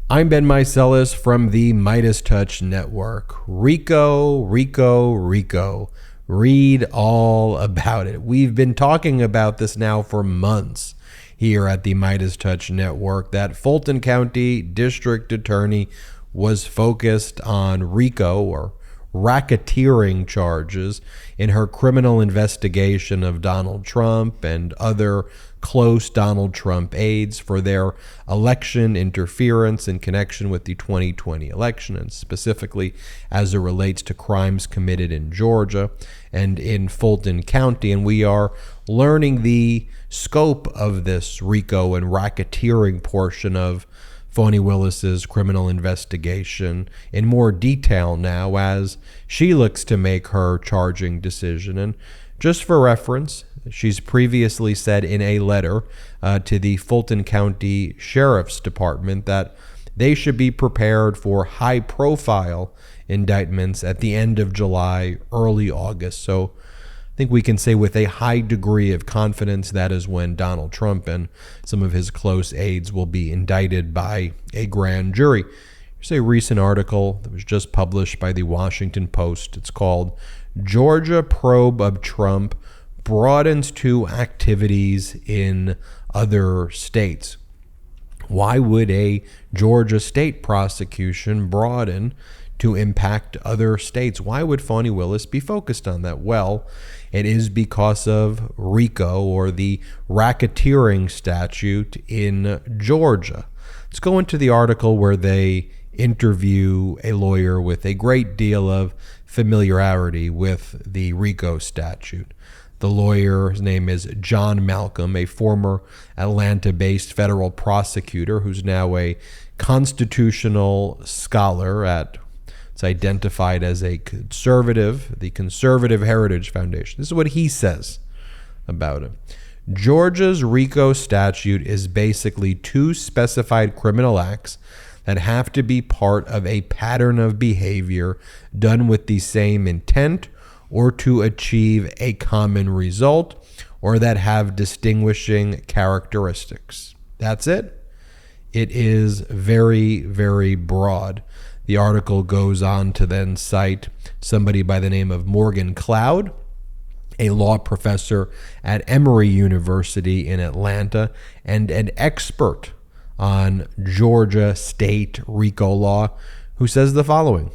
I'm Ben Meiselas from the MeidasTouch Network. RICO, RICO, RICO. Read all about it. We've been talking about this now for months here at the MeidasTouch Network, that Fulton County District Attorney was focused on RICO, or racketeering charges, in her criminal investigation of Donald Trump and other close Donald Trump aides for their election interference in connection with the 2020 election, and specifically as it relates to crimes committed in Georgia and in Fulton County. And we are learning the scope of this RICO and racketeering portion of Fani Willis's criminal investigation in more detail now as she looks to make her charging decision. And just for reference, she's previously said in a letter to the Fulton County Sheriff's Department that they should be prepared for high-profile indictments at the end of July, early August. So I think we can say with a high degree of confidence that is when Donald Trump and some of his close aides will be indicted by a grand jury. Here's a recent article that was just published by the Washington Post. It's called "Georgia Probe of Trump Broadens to Activities in Other States." Why would a Georgia state prosecution broaden to impact other states? Why would Fani Willis be focused on that? Well, it is because of RICO, or the racketeering statute in Georgia. Let's go into the article where they interview a lawyer with a great deal of familiarity with the RICO statute. The lawyer, his name is John Malcolm, a former Atlanta-based federal prosecutor who's now a constitutional scholar at, it's identified as a conservative, the Conservative Heritage Foundation. This is what he says about it. Georgia's RICO statute is basically two specified criminal acts that have to be part of a pattern of behavior done with the same intent or to achieve a common result, or that have distinguishing characteristics. That's it. It is very, very broad. The article goes on to then cite somebody by the name of Morgan Cloud, a law professor at Emory University in Atlanta, and an expert on Georgia state RICO law, who says the following: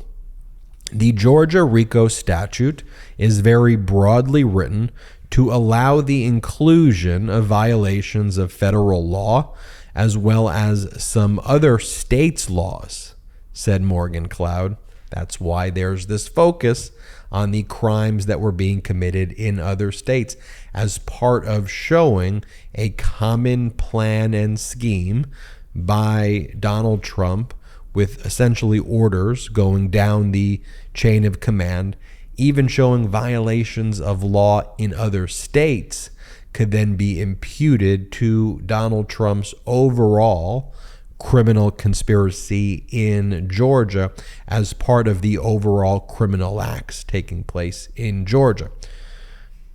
the Georgia RICO statute is very broadly written to allow the inclusion of violations of federal law as well as some other states' laws, said Morgan Cloud. That's why there's this focus on the crimes that were being committed in other states as part of showing a common plan and scheme by Donald Trump, with essentially orders going down the chain of command, even showing violations of law in other states could then be imputed to Donald Trump's overall criminal conspiracy in Georgia as part of the overall criminal acts taking place in Georgia.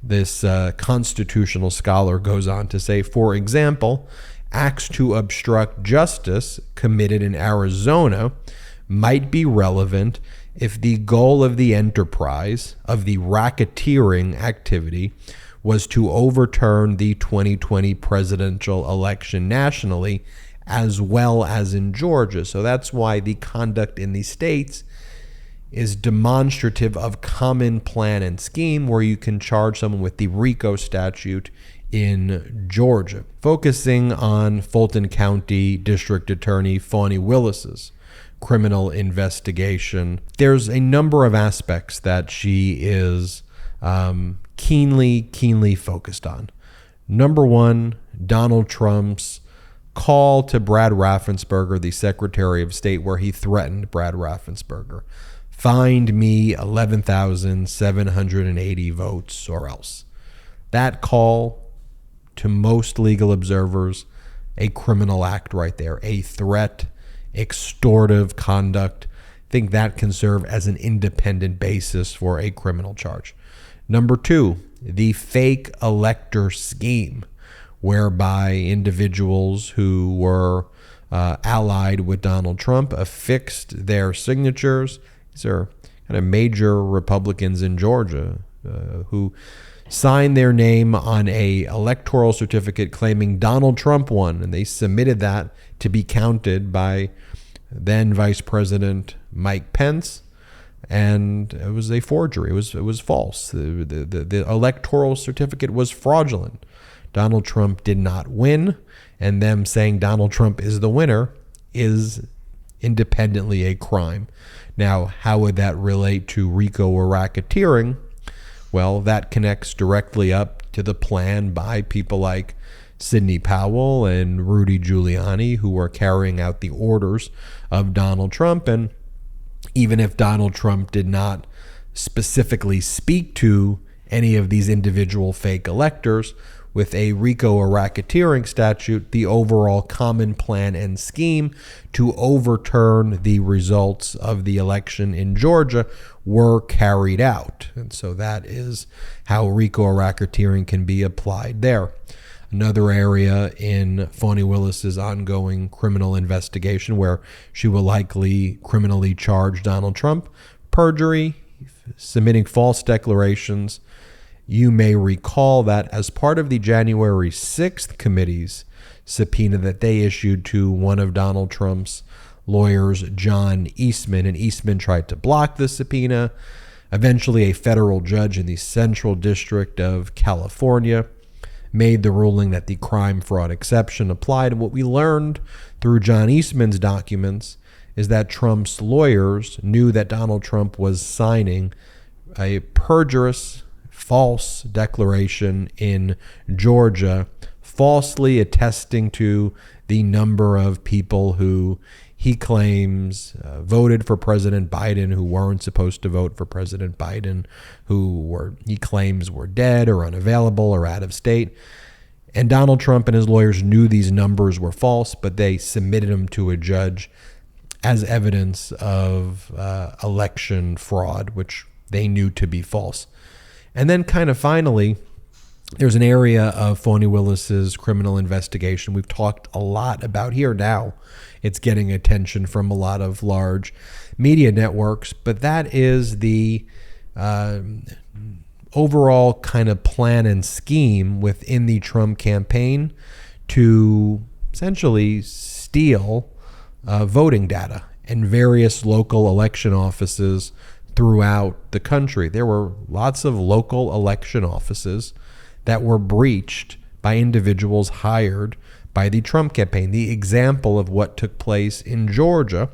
This constitutional scholar goes on to say, for example, acts to obstruct justice committed in Arizona might be relevant if the goal of the enterprise of the racketeering activity was to overturn the 2020 presidential election nationally as well as in Georgia. So that's why the conduct in these states is demonstrative of common plan and scheme, where you can charge someone with the RICO statute in Georgia. Focusing on Fulton County District Attorney Fani Willis's criminal investigation, there's a number of aspects that she is keenly focused on. Number one, Donald Trump's call to Brad Raffensperger, the Secretary of State, where he threatened Brad Raffensperger, find me 11,780 votes or else. That call, to most legal observers, a criminal act right there, a threat, extortive conduct. I think that can serve as an independent basis for a criminal charge. Number two, the fake elector scheme, whereby individuals who were allied with Donald Trump, affixed their signatures. These are kind of major Republicans in Georgia who signed their name on a electoral certificate claiming Donald Trump won, and they submitted that to be counted by then Vice President Mike Pence, and it was a forgery. It was false. The electoral certificate was fraudulent. Donald Trump did not win, and them saying Donald Trump is the winner is independently a crime. Now, how would that relate to RICO or racketeering? Well, that connects directly up to the plan by people like Sidney Powell and Rudy Giuliani, who were carrying out the orders of Donald Trump. And even if Donald Trump did not specifically speak to any of these individual fake electors, with a RICO or racketeering statute, the overall common plan and scheme to overturn the results of the election in Georgia were carried out. And so that is how RICO or racketeering can be applied there. Another area in Fani Willis's ongoing criminal investigation where she will likely criminally charge Donald Trump, perjury, submitting false declarations. You may recall that as part of the January 6th committee's subpoena that they issued to one of Donald Trump's lawyers, John Eastman, and Eastman tried to block the subpoena. Eventually, a federal judge in the Central District of California made the ruling that the crime fraud exception applied. And what we learned through John Eastman's documents is that Trump's lawyers knew that Donald Trump was signing a perjurious false declaration in Georgia, falsely attesting to the number of people who he claims voted for President Biden who weren't supposed to vote for President Biden, he claims were dead or unavailable or out of state. And Donald Trump and his lawyers knew these numbers were false, but they submitted them to a judge as evidence of election fraud, which they knew to be false. And then kind of finally, there's an area of Fani Willis's criminal investigation we've talked a lot about here now. It's getting attention from a lot of large media networks, but that is the overall kind of plan and scheme within the Trump campaign to essentially steal voting data in various local election offices throughout the country. There were lots of local election offices that were breached by individuals hired by the Trump campaign. The example of what took place in Georgia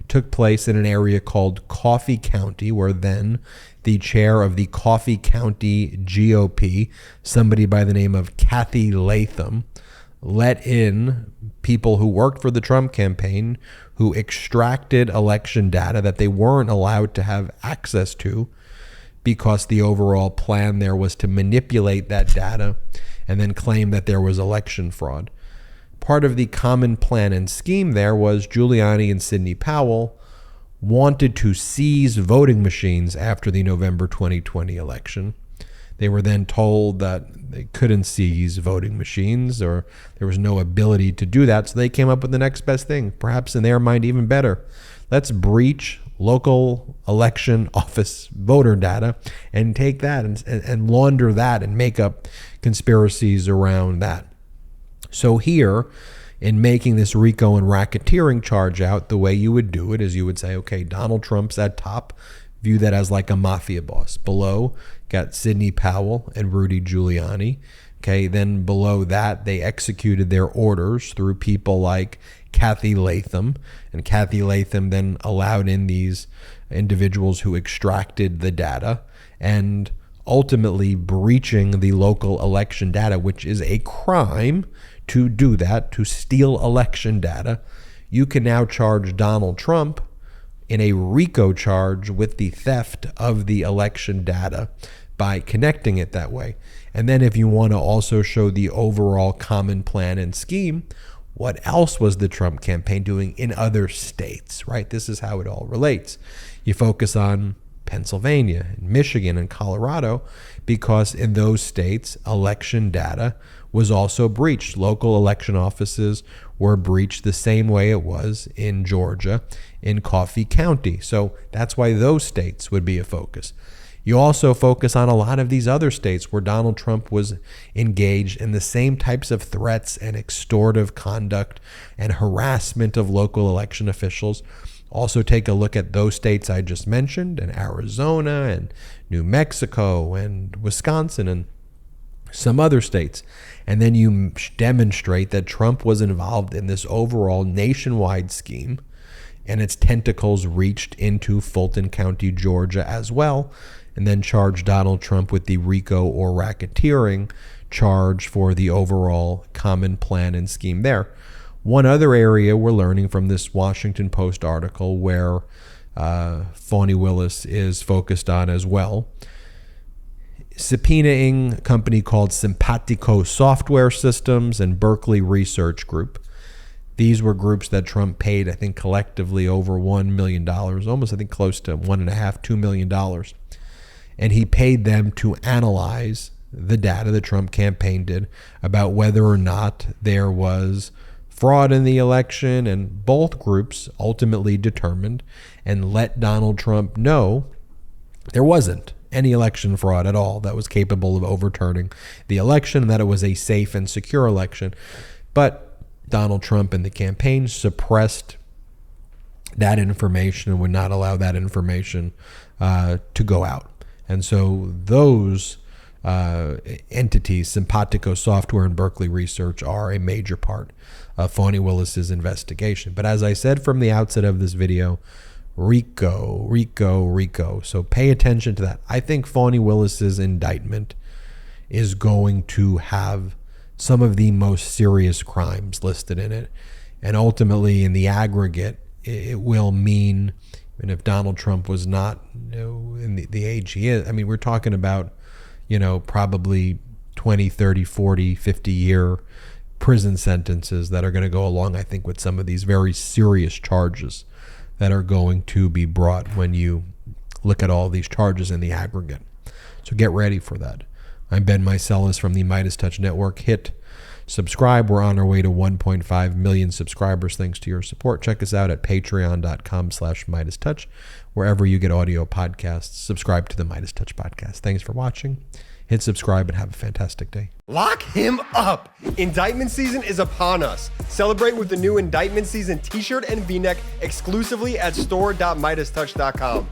took place in an area called Coffee County, where then the chair of the Coffee County GOP, somebody by the name of Kathy Latham, let in people who worked for the Trump campaign who extracted election data that they weren't allowed to have access to because the overall plan there was to manipulate that data and then claim that there was election fraud. Part of the common plan and scheme there was Giuliani and Sidney Powell wanted to seize voting machines after the November 2020 election. They were then told that they couldn't seize voting machines or there was no ability to do that. So they came up with the next best thing, perhaps in their mind even better. Let's breach local election office voter data and take that and launder that and make up conspiracies around that. So here, in making this RICO and racketeering charge out, the way you would do it is you would say, okay, Donald Trump's at top. View that as like a mafia boss. Below, got Sidney Powell and Rudy Giuliani. Okay, then below that, they executed their orders through people like Kathy Latham. And Kathy Latham then allowed in these individuals who extracted the data and ultimately breaching the local election data, which is a crime to do that, to steal election data. You can now charge Donald Trump in a RICO charge with the theft of the election data by connecting it that way. And then if you want to also show the overall common plan and scheme, what else was the Trump campaign doing in other states, right? This is how it all relates. You focus on Pennsylvania, and Michigan, and Colorado, because in those states, election data was also breached. Local election offices were breached the same way it was in Georgia, in Coffee County. So that's why those states would be a focus. You also focus on a lot of these other states where Donald Trump was engaged in the same types of threats and extortive conduct and harassment of local election officials. Also take a look at those states I just mentioned, and Arizona and New Mexico and Wisconsin and some other states. And then you demonstrate that Trump was involved in this overall nationwide scheme, and its tentacles reached into Fulton County, Georgia as well, and then charge Donald Trump with the RICO or racketeering charge for the overall common plan and scheme there. One other area we're learning from this Washington Post article where Fani Willis is focused on as well, subpoenaing a company called Simpatico Software Systems and Berkeley Research Group. These were groups that Trump paid, I think, collectively over $1 million, almost, I think, close to $1.5–2 million. And he paid them to analyze the data the Trump campaign did about whether or not there was fraud in the election. And both groups ultimately determined and let Donald Trump know there wasn't any election fraud at all that was capable of overturning the election, and that it was a safe and secure election. But Donald Trump and the campaign suppressed that information and would not allow that information to go out. And so those entities, Simpatico Software and Berkeley Research, are a major part of Fani Willis's investigation. But as I said from the outset of this video, RICO, RICO, RICO. So pay attention to that. I think Fani Willis's indictment is going to have some of the most serious crimes listed in it. And ultimately, in the aggregate, it will mean, and if Donald Trump was not, in the age he is, I mean, we're talking about, probably 20, 30, 40, 50-year prison sentences that are going to go along, I think, with some of these very serious charges that are going to be brought when you look at all these charges in the aggregate. So get ready for that. I'm Ben Meiselas from the MeidasTouch Network. Hit subscribe. We're on our way to 1.5 million subscribers thanks to your support. Check us out at patreon.com/MeidasTouch. Wherever you get audio podcasts, subscribe to the MeidasTouch podcast. Thanks for watching. Hit subscribe and have a fantastic day. Lock him up! Indictment season is upon us. Celebrate with the new Indictment Season t-shirt and v-neck exclusively at store.MeidasTouch.com.